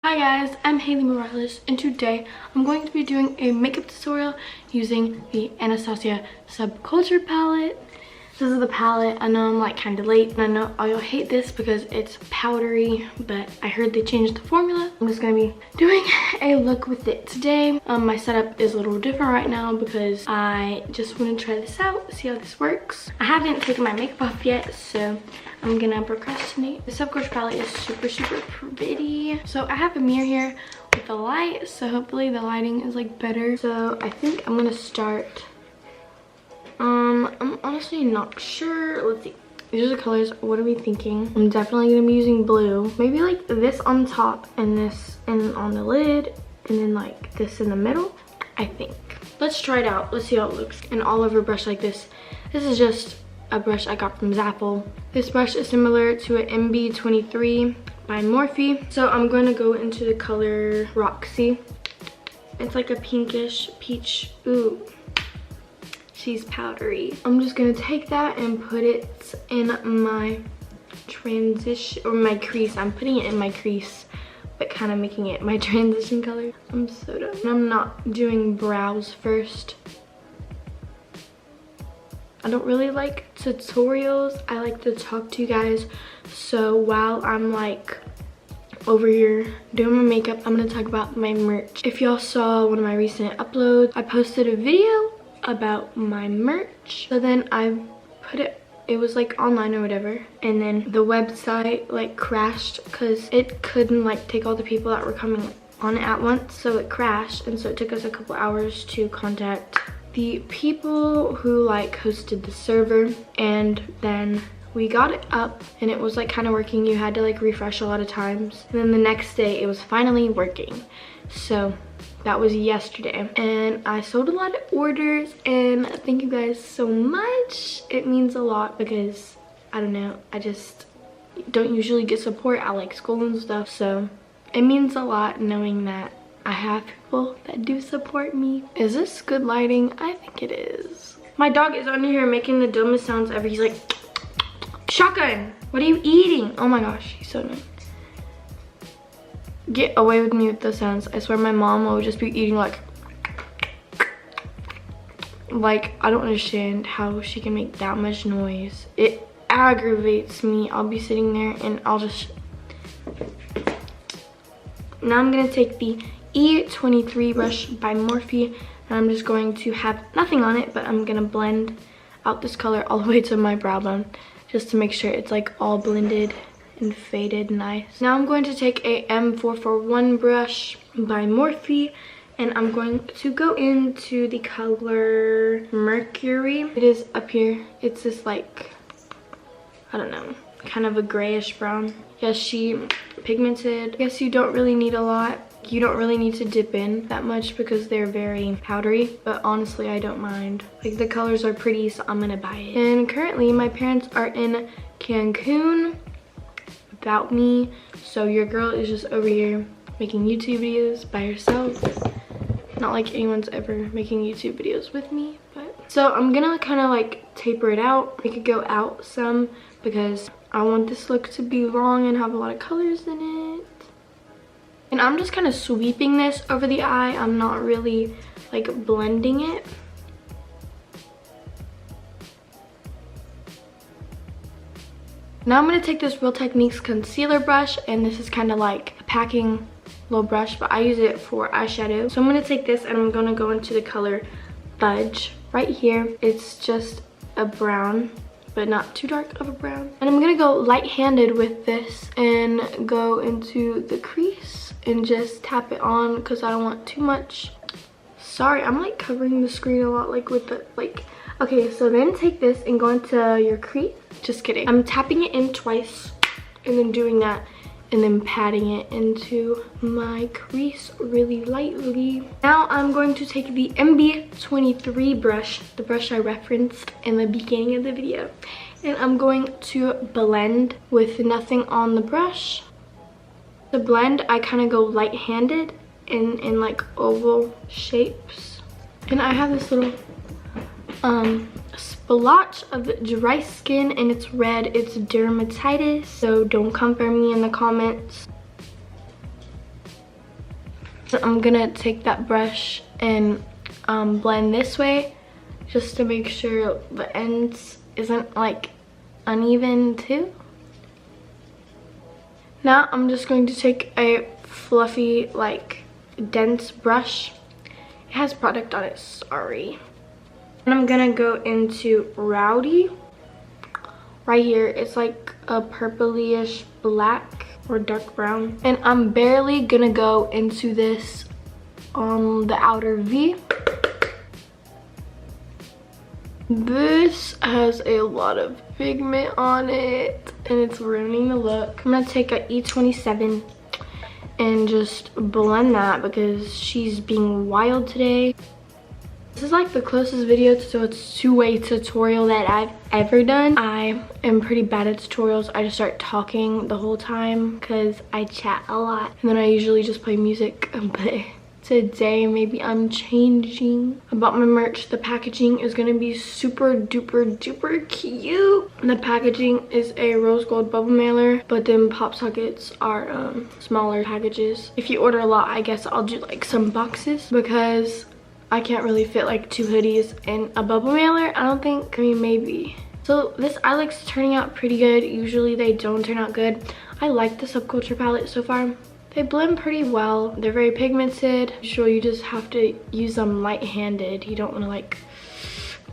Hi guys, I'm Haley Morales, and today I'm going to be doing a makeup tutorial using the Anastasia Subculture palette. This is the palette. I know I'm like kind of late, and I know all y'all hate this because it's powdery, but I heard they changed the formula. I'm just gonna be doing a look with it today. My setup is a little different right now because I just want to try this out, see how this works. I haven't taken my makeup off yet, so I'm gonna procrastinate. The Subculture palette is super pretty. So I have a mirror here with the light, so hopefully the lighting is like better. So I think I'm gonna start. I'm honestly not sure. Let's see. These are the colors. What are we thinking? I'm definitely gonna be using blue. Maybe like this on top and this and on the lid, and then like this in the middle, I think. Let's try it out. Let's see how it looks. An all over brush like this. This is just a brush I got from Zappel. This brush is similar to an MB23 by Morphe. So I'm going to go into the color Roxy. It's like a pinkish peach. Ooh, she's powdery. I'm just gonna take that and put it in my transition, or my crease. I'm putting it in my crease, but kind of making it my transition color. I'm so done. I'm not doing brows first. I don't really like tutorials. I like to talk to you guys. So while I'm like over here doing my makeup, I'm gonna talk about my merch. If y'all saw one of my recent uploads, I posted a video about my merch. So then I put it was like online or whatever, and then the website like crashed because it couldn't like take all the people that were coming on it at once. So it crashed, and so it took us a couple hours to contact the people who like hosted the server, and then we got it up and it was like kind of working. You had to like refresh a lot of times, and then the next day it was finally working. So that was yesterday, and I sold a lot of orders, and thank you guys so much. It means a lot because I don't know, I just don't usually get support at like school and stuff, so it means a lot knowing that I have people that do support me. Is this good lighting? I think it is. My dog is under here making the dumbest sounds ever. He's like, shotgun, what are you eating? Oh my gosh, he's so annoying. Get away with me with those sounds. I swear my mom will just be eating like I don't understand how she can make that much noise. It aggravates me. I'll be sitting there and I'll just. Now I'm gonna take the E23 brush by Morphe, and I'm just going to have nothing on it, but I'm gonna blend out this color all the way to my brow bone just to make sure it's like all blended and faded nice. Now I'm going to take a M441 brush by Morphe, and I'm going to go into the color Mercury. It is up here. It's this like, I don't know, kind of a grayish brown. Yes, she pigmented. I guess you don't really need a lot. You don't really need to dip in that much because they're very powdery, but honestly I don't mind. Like the colors are pretty, so I'm gonna buy it. And currently my parents are in Cancun without me, so your girl is just over here making YouTube videos by herself. Not like anyone's ever making YouTube videos with me, but so I'm gonna kind of like taper it out, make it go out some, because I want this look to be long and have a lot of colors in it. And I'm just kind of sweeping this over the eye. I'm not really like blending it. Now I'm going to take this Real Techniques concealer brush, and this is kind of like a packing little brush, but I use it for eyeshadow. So I'm going to take this and I'm going to go into the color Fudge right here. It's just a brown, but not too dark of a brown. And I'm going to go light-handed with this and go into the crease and just tap it on because I don't want too much. Sorry, I'm like covering the screen a lot, like with the like. Okay, so then take this and go into your crease. Just kidding. I'm tapping it in twice and then doing that and then patting it into my crease really lightly. Now I'm going to take the MB23 brush, the brush I referenced in the beginning of the video, and I'm going to blend with nothing on the brush. The blend, I kind of go light-handed in like oval shapes. And I have this little splotch of dry skin, and it's red. It's dermatitis, so don't come for me in the comments. I'm gonna take that brush and blend this way just to make sure the ends isn't like uneven too. Now I'm just going to take a fluffy, like dense brush. It has product on it, sorry. And I'm gonna go into Rowdy. Right here, it's like a purplyish black or dark brown. And I'm barely gonna go into this on the outer V. This has a lot of pigment on it and it's ruining the look. I'm gonna take a E27 and just blend that because she's being wild today. This is like the closest video to a two-way tutorial that I've ever done. I am pretty bad at tutorials. I just start talking the whole time because I chat a lot. And then I usually just play music. But today maybe I'm changing. About my merch, the packaging is gonna be super duper duper cute. The packaging is a rose gold bubble mailer, but then pop sockets are smaller packages. If you order a lot, I guess I'll do like some boxes because I can't really fit like 2 hoodies in a bubble mailer, I don't think. I mean, maybe. So this eye looks turning out pretty good. Usually they don't turn out good. I like the Subculture palette so far. They blend pretty well. They're very pigmented. Sure, you just have to use them light-handed. You don't want to like,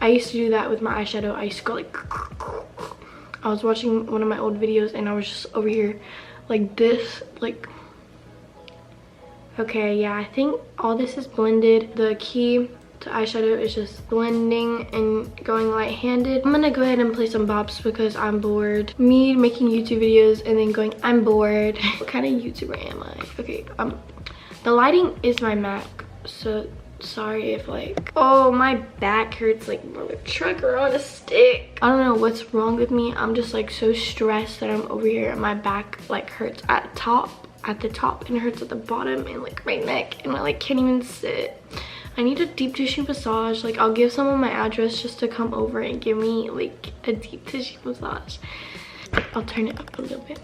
I used to do that with my eyeshadow. I used to go like, I was watching one of my old videos and I was just over here like this, like, okay, yeah, I think all this is blended. The key to eyeshadow is just blending and going light-handed. I'm gonna go ahead and play some bops because I'm bored. Me making YouTube videos and then going, I'm bored. What kind of YouTuber am I? Okay, the lighting is my Mac, so sorry if like, oh, my back hurts like a trucker on a stick. I don't know what's wrong with me. I'm just like so stressed that I'm over here and my back like hurts at the top and it hurts at the bottom and like my neck, and I like can't even sit. I need a deep tissue massage. Like, I'll give someone my address just to come over and give me like a deep tissue massage. I'll turn it up a little bit.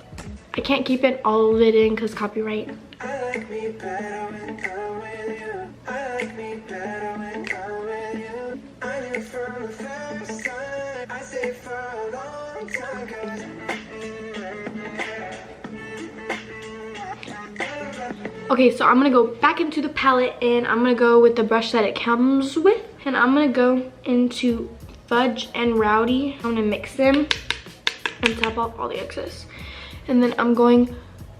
I can't keep it all of it in because copyright. I like me better when I'm with you. I like me better when I'm with you. I knew from the first time. I stayed for a long time, 'cause okay, so I'm gonna go back into the palette and I'm gonna go with the brush that it comes with. And I'm gonna go into Fudge and Rowdy. I'm gonna mix them and tap off all the excess. And then I'm going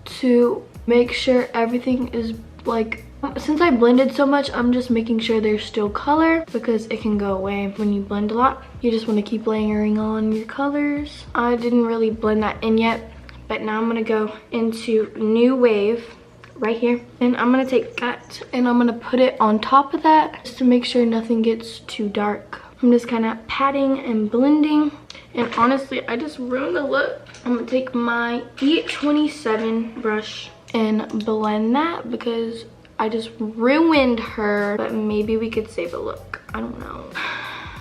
to make sure everything is like, since I blended so much, I'm just making sure there's still color because it can go away when you blend a lot. You just wanna keep layering on your colors. I didn't really blend that in yet, but now I'm gonna go into New Wave right here, and I'm gonna take that and I'm gonna put it on top of that just to make sure nothing gets too dark. I'm just kind of patting and blending, and honestly I just ruined the look. I'm gonna take my E27 brush and blend that because I just ruined her, but maybe we could save a look. I don't know.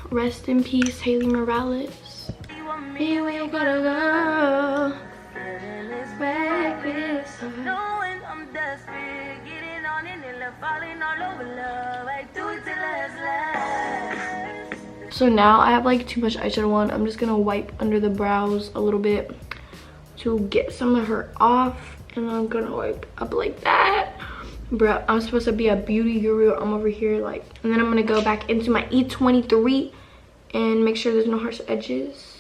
Rest in peace, Haleymorales. Here we gotta go. So now I have like too much eyeshadow on. I'm just gonna wipe under the brows a little bit to get some of her off, and I'm gonna wipe up like that. Bro, I'm supposed to be a beauty guru. I'm over here like, and then I'm gonna go back into my E23 and make sure there's no harsh edges.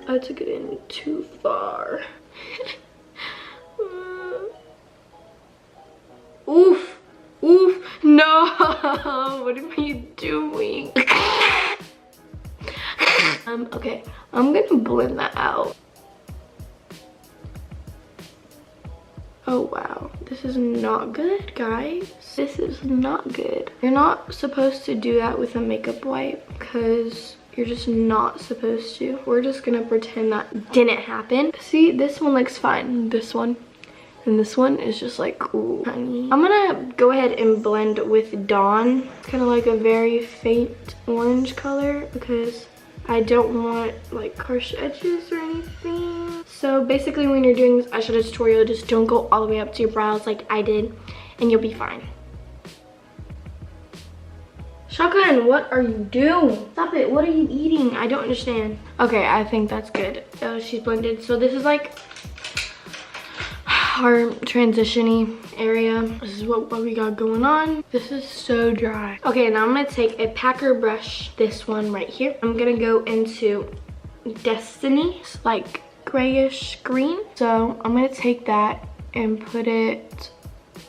I took it in too far. Oof, oof, no, what am I doing? Okay, I'm gonna blend that out. Oh wow, this is not good, guys. This is not good. You're not supposed to do that with a makeup wipe because you're just not supposed to. We're just gonna pretend that didn't happen. See, this one looks fine. This one. And this one is just like, ooh, honey. I'm gonna go ahead and blend with Dawn. It's kind of like a very faint orange color because I don't want like harsh edges or anything. So basically when you're doing this eyeshadow tutorial, just don't go all the way up to your brows like I did, and you'll be fine. Shotgun, what are you doing? Stop it, what are you eating? I don't understand. Okay, I think that's good. She's blended. So this is like our transition-y area. This is what we got going on. This is so dry. Okay, now I'm gonna take a packer brush, this one right here. I'm gonna go into Destiny. It's like grayish green. So I'm gonna take that and put it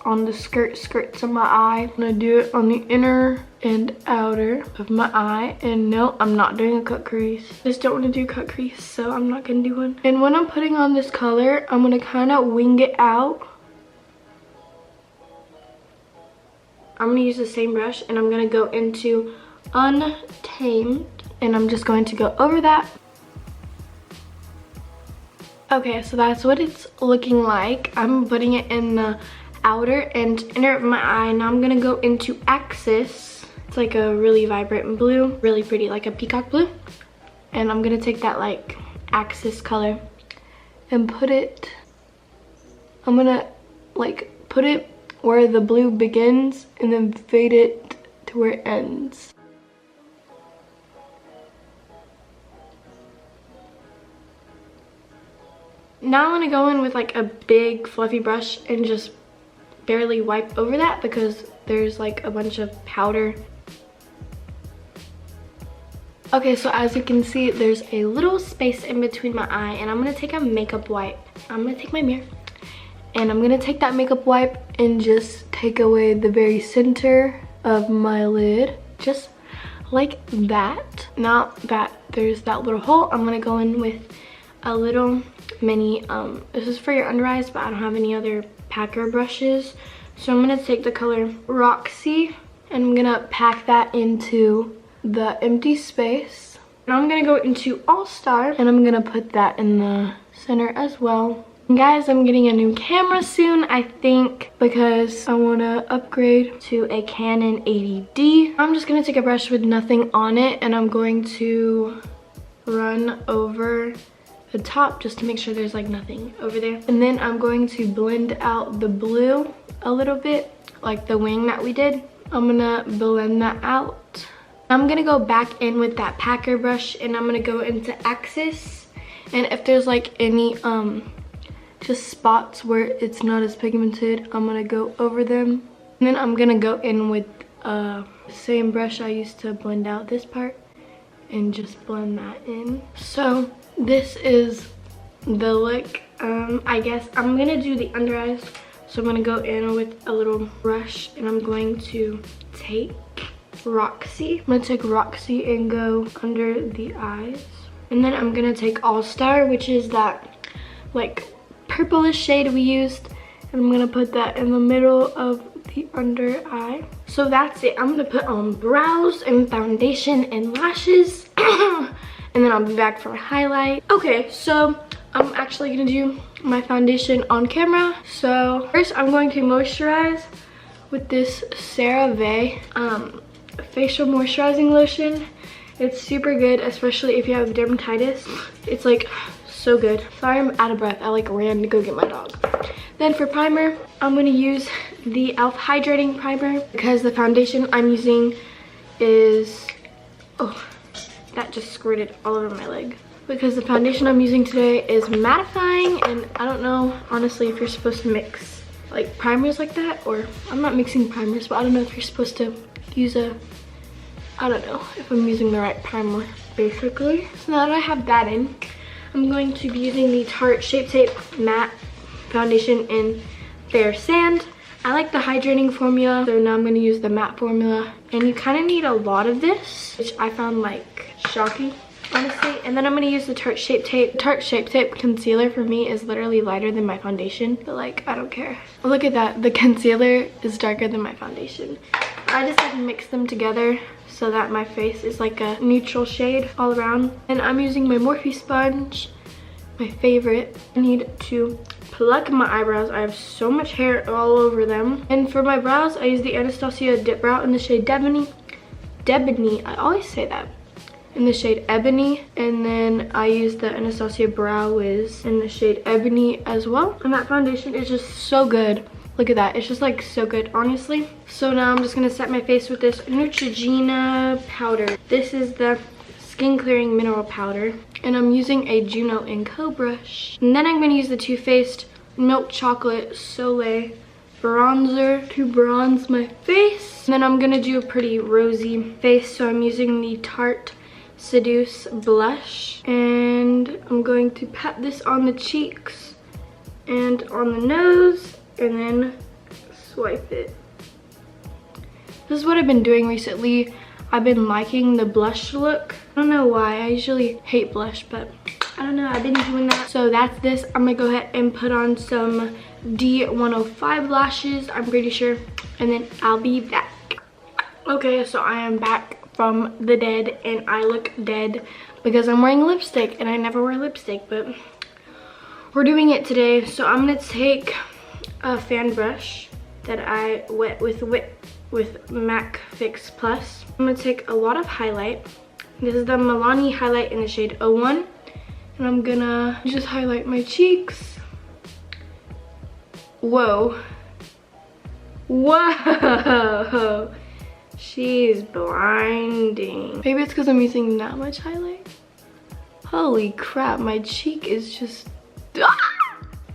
on the skirts of my eye. I'm gonna do it on the inner and outer of my eye. And no, I'm not doing a cut crease. I just don't want to do cut crease, so I'm not gonna do one. And when I'm putting on this color, I'm gonna kind of wing it out. I'm gonna use the same brush and I'm gonna go into Untamed, and I'm just going to go over that. Okay, so that's what it's looking like. I'm putting it in the outer and inner of my eye. Now I'm gonna go into Axis. It's like a really vibrant blue, really pretty, like a peacock blue. And I'm gonna take that like Axis color and put it, I'm gonna like put it where the blue begins and then fade it to where it ends. Now I'm gonna go in with like a big fluffy brush and just barely wipe over that because there's like a bunch of powder. Okay, so as you can see, there's a little space in between my eye, and I'm gonna take a makeup wipe. I'm gonna take my mirror and I'm gonna take that makeup wipe and just take away the very center of my lid, just like that. Now that there's that little hole, I'm gonna go in with a little mini, this is for your under eyes, but I don't have any other packer brushes. So I'm gonna take the color Roxy and I'm gonna pack that into the empty space. Now I'm gonna go into All Star and I'm gonna put that in the center as well. And guys, I'm getting a new camera soon, I think, because I wanna upgrade to a Canon 80D. I'm just gonna take a brush with nothing on it and I'm going to run over the top just to make sure there's like nothing over there. And then I'm going to blend out the blue a little bit, like the wing that we did. I'm gonna blend that out. I'm gonna go back in with that packer brush and I'm gonna go into Axis. And if there's like any just spots where it's not as pigmented, I'm gonna go over them. And then I'm gonna go in with the same brush I used to blend out this part and just blend that in. So this is the look. I guess I'm gonna do the under eyes. So I'm gonna go in with a little brush and I'm going to take Roxy. I'm gonna take Roxy and go under the eyes. And then I'm gonna take All Star, which is that like purplish shade we used. And I'm gonna put that in the middle of the under eye. So that's it. I'm gonna put on brows and foundation and lashes. And then I'll be back for a highlight. Okay, so I'm actually gonna do my foundation on camera. So first I'm going to moisturize with this CeraVe facial moisturizing lotion. It's super good, especially if you have dermatitis. It's like so good. Sorry, I'm out of breath. I like ran to go get my dog. Then for primer, I'm gonna use the e.l.f. hydrating primer because the foundation I'm using is, oh, that just squirted all over my leg. Because the foundation I'm using today is mattifying, and I don't know, honestly, if you're supposed to mix like primers like that, or I'm not mixing primers, but I don't know if you're supposed to use a, I don't know if I'm using the right primer, basically. So now that I have that in, I'm going to be using the Tarte Shape Tape Matte Foundation in Fair Sand. I like the hydrating formula, so now I'm going to use the matte formula. And you kind of need a lot of this, which I found like shocking, honestly. And then I'm going to use the Tarte Shape Tape. Tarte Shape Tape concealer for me is literally lighter than my foundation, but like, I don't care. Look at that, the concealer is darker than my foundation. I just like mix them together so that my face is like a neutral shade all around. And I'm using my Morphe sponge, my favorite. I need to pluck my eyebrows. I have so much hair all over them. And for my brows, I use the Anastasia Dip Brow in the shade Debony. I always say that. in the shade Ebony, and then I use the Anastasia Brow Wiz in the shade Ebony as well. And that foundation is just so good. Look at that, it's just like so good, honestly. So now I'm just gonna set my face with this Neutrogena powder. This is the Skin Clearing Mineral Powder, and I'm using a Juno & Co brush. And then I'm gonna use the Too Faced Milk Chocolate Soleil bronzer to bronze my face. And then I'm gonna do a pretty rosy face, so I'm using the Tarte Seduce blush, and I'm going to pat this on the cheeks and on the nose, and then swipe it. This is what I've been doing recently. I've been liking the blush look. I don't know why, I usually hate blush, but I don't know, I've been doing that. So that's this. I'm gonna go ahead and put on some D105 lashes, I'm pretty sure, and then I'll be back. Okay, so I am back from the dead, and I look dead because I'm wearing lipstick, and I never wear lipstick, but we're doing it today. So I'm gonna take a fan brush that I wet with MAC Fix Plus. I'm gonna take a lot of highlight. This is the Milani highlight in the shade 01, and I'm gonna just highlight my cheeks. Whoa. Whoa. She's blinding. Maybe it's because I'm using that much highlight. Holy crap, my cheek is just... Ah!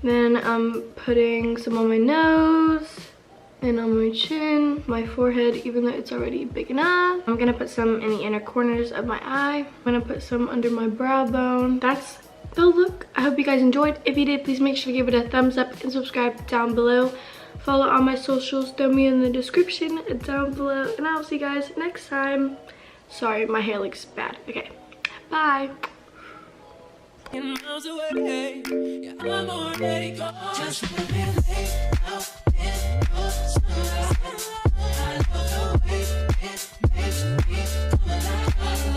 Then I'm putting some on my nose and on my chin, my forehead, even though it's already big enough. I'm gonna put some in the inner corners of my eye. I'm gonna put some under my brow bone. That's the look. I hope you guys enjoyed. If you did, please make sure to give it a thumbs up and subscribe down below. Follow all my socials down in the description down below, and I'll see you guys next time. Sorry, my hair looks bad. Okay, bye. Miles away, yeah, I'm already gone. Just a minute late now.